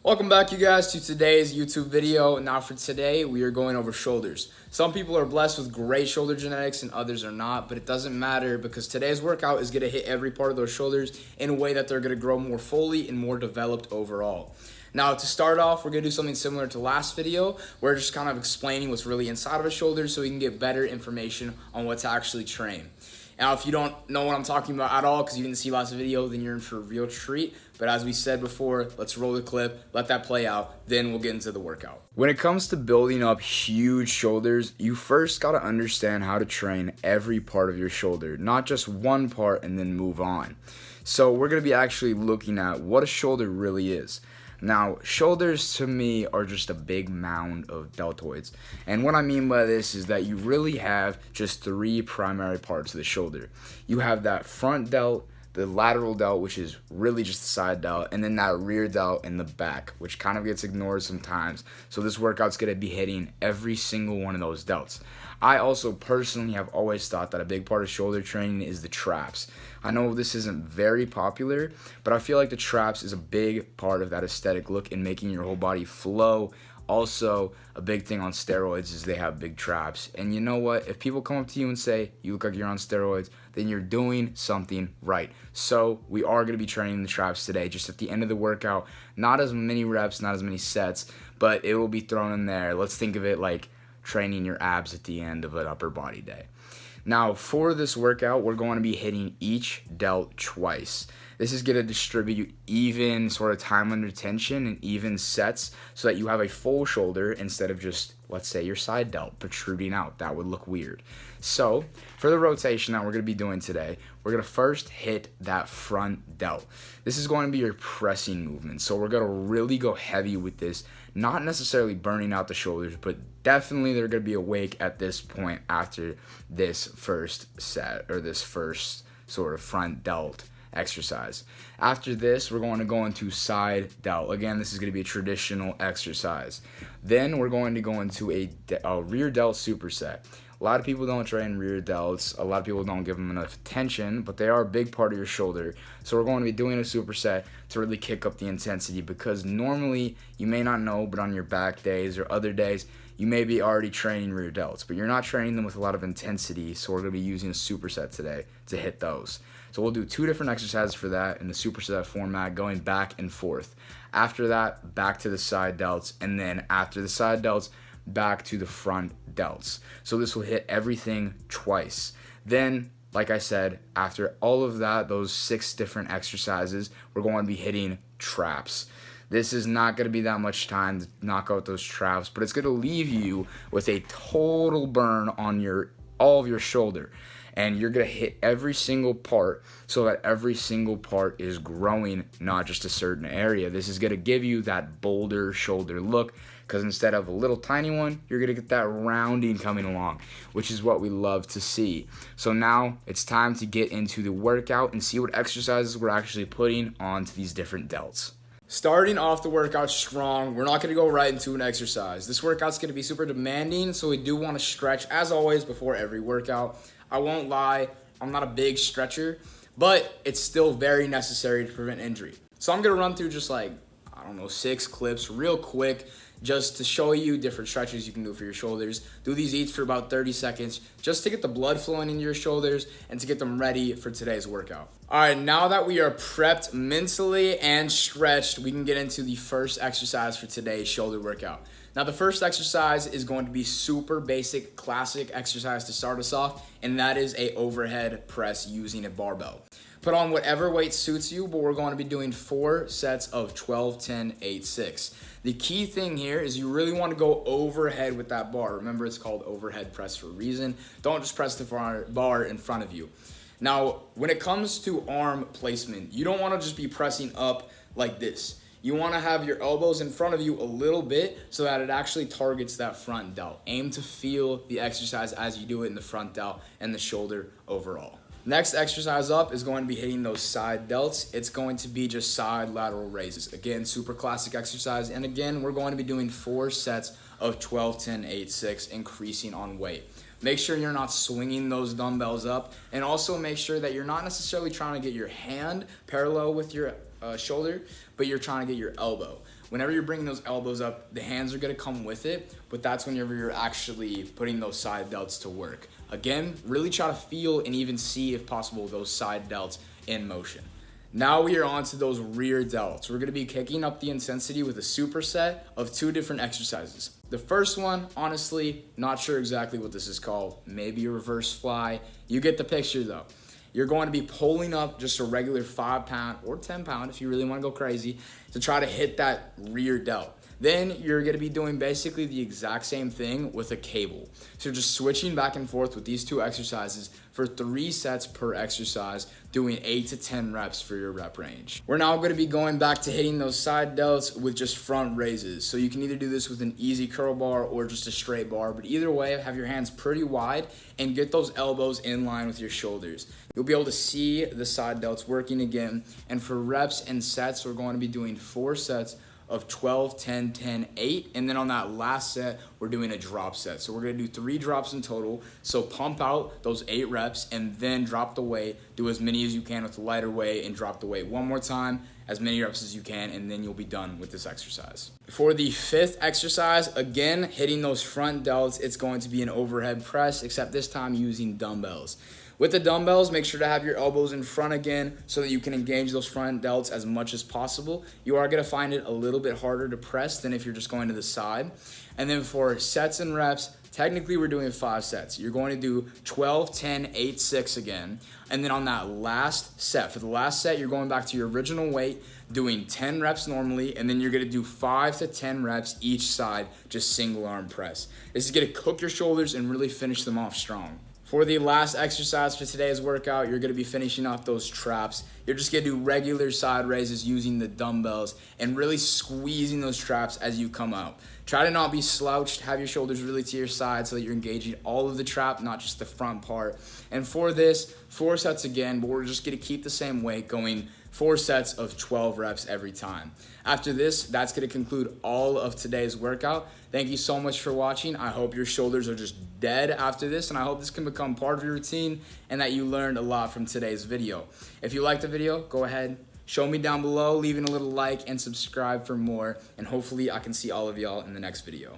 Welcome back, you guys, to today's YouTube video. Now for today, we are going over shoulders. Some people are blessed with great shoulder genetics and others are not, but it doesn't matter because today's workout is going to hit every part of those shoulders in a way that they're going to grow more fully and more developed overall. Now to start off, we're going to do something similar to last video. We're just kind of explaining what's really inside of a shoulder so we can get better information on what to actually train. Now, if you don't know what I'm talking about at all because you didn't see last video, then you're in for a real treat. But as we said before, let's roll the clip, let that play out, then we'll get into the workout. When it comes to building up huge shoulders, you first got to understand how to train every part of your shoulder, not just one part and then move on. So we're going to be actually looking at what a shoulder really is. Now, shoulders to me are just a big mound of deltoids. And what I mean by this is that you really have just three primary parts of the shoulder. You have that front delt, the lateral delt, which is really just the side delt, and then that rear delt in the back, which kind of gets ignored sometimes. So this workout's going to be hitting every single one of those delts. I also personally have always thought that a big part of shoulder training is the traps. I know this isn't very popular, but I feel like the traps is a big part of that aesthetic look in making your whole body flow. Also, a big thing on steroids is they have big traps. And you know what? If people come up to you and say, you look like you're on steroids, then you're doing something right. So we are going to be training the traps today, just at the end of the workout. Not as many reps, not as many sets, but it will be thrown in there. Let's think of it like training your abs at the end of an upper body day. Now, for this workout, we're going to be hitting each delt twice. This is going to distribute even sort of time under tension and even sets so that you have a full shoulder instead of just, let's say, your side delt protruding out. That would look weird. So, for the rotation that we're going to be doing today, we're going to first hit that front delt. This is going to be your pressing movement. So, we're going to really go heavy with this, not necessarily burning out the shoulders, but definitely they're going to be awake at this point after this first set or this first sort of front delt exercise. After this, we're going to go into side delt. Again, this is going to be a traditional exercise. Then we're going to go into a rear delt superset. A lot of people don't train rear delts. A lot of people don't give them enough attention, but they are a big part of your shoulder. So we're going to be doing a superset to really kick up the intensity because normally, you may not know, but on your back days or other days, you may be already training rear delts, but you're not training them with a lot of intensity, so we're going to be using a superset today to hit those. So we'll do two different exercises for that in the superset format, going back and forth. After that, back to the side delts, and then after the side delts, back to the front delts. So this will hit everything twice. Then, like I said, after all of that, those 6 different exercises, we're going to be hitting traps. This is not going to be that much time to knock out those traps, but it's going to leave you with a total burn on all of your shoulder. And you're going to hit every single part so that every single part is growing, not just a certain area. This is going to give you that bolder shoulder look because instead of a little tiny one, you're going to get that rounding coming along, which is what we love to see. So now it's time to get into the workout and see what exercises we're actually putting onto these different delts. Starting off the workout strong, we're not going to go right into an exercise. This workout's going to be super demanding, so we do want to stretch, as always, before every workout. I won't lie, I'm not a big stretcher, but it's still very necessary to prevent injury. So I'm going to run through just 6 clips real quick just to show you different stretches you can do for your shoulders. Do these each for about 30 seconds just to get the blood flowing into your shoulders and to get them ready for today's workout. All right, now that we are prepped mentally and stretched, we can get into the first exercise for today's shoulder workout. Now, the first exercise is going to be super basic, classic exercise to start us off, and that is a overhead press using a barbell. Put on whatever weight suits you, but we're going to be doing 4 sets of 12, 10, 8, 6. The key thing here is you really want to go overhead with that bar. Remember, it's called overhead press for a reason. Don't just press the bar in front of you. Now, when it comes to arm placement, you don't want to just be pressing up like this. You want to have your elbows in front of you a little bit so that it actually targets that front delt. Aim to feel the exercise as you do it in the front delt and the shoulder overall. Next exercise up is going to be hitting those side delts. It's going to be just side lateral raises. Again, super classic exercise. And again, we're going to be doing 4 sets of 12, 10, 8, 6, increasing on weight. Make sure you're not swinging those dumbbells up, and also make sure that you're not necessarily trying to get your hand parallel with your shoulder, but you're trying to get your elbow. whenever you're bringing those elbows up, the hands are gonna come with it, but that's whenever you're actually putting those side delts to work. Again, really try to feel and even see, if possible, those side delts in motion. Now we are on to those rear delts. We're gonna be kicking up the intensity with a superset of 2 different exercises. The first one, honestly, not sure exactly what this is called. Maybe a reverse fly. You get the picture though. You're going to be pulling up just a regular 5-pound or 10-pound if you really want to go crazy to try to hit that rear delt. Then you're going to be doing basically the exact same thing with a cable. So just switching back and forth with these 2 exercises for 3 sets per exercise, doing 8 to 10 reps for your rep range. We're now going to be going back to hitting those side delts with just front raises. So you can either do this with an easy curl bar or just a straight bar, but either way, have your hands pretty wide and get those elbows in line with your shoulders. You'll be able to see the side delts working again. And for reps and sets, we're going to be doing 4 sets of 12, 10, 10, 8. And then on that last set, we're doing a drop set. So we're gonna do 3 drops in total. So pump out those 8 reps and then drop the weight. Do as many as you can with the lighter weight and drop the weight one more time, as many reps as you can, and then you'll be done with this exercise. For the 5th exercise, again, hitting those front delts, it's going to be an overhead press, except this time using dumbbells. With the dumbbells, make sure to have your elbows in front again so that you can engage those front delts as much as possible. You are going to find it a little bit harder to press than if you're just going to the side. And then for sets and reps, technically we're doing 5 sets. You're going to do 12, 10, 8, 6 again. And then on that last set, for the last set, you're going back to your original weight, doing 10 reps normally, and then you're going to do 5 to 10 reps each side, just single arm press. This is going to cook your shoulders and really finish them off strong. For the last exercise for today's workout, you're gonna be finishing off those traps. You're just gonna do regular side raises using the dumbbells and really squeezing those traps as you come out. Try to not be slouched, have your shoulders really to your side so that you're engaging all of the trap, not just the front part. And for this, 4 sets again, but we're just gonna keep the same weight, going 4 sets of 12 reps every time. After this, that's gonna conclude all of today's workout. Thank you so much for watching. I hope your shoulders are just dead after this, and I hope this can become part of your routine and that you learned a lot from today's video. If you liked the video, go ahead, show me down below, leaving a little like and subscribe for more, and hopefully I can see all of y'all in the next video.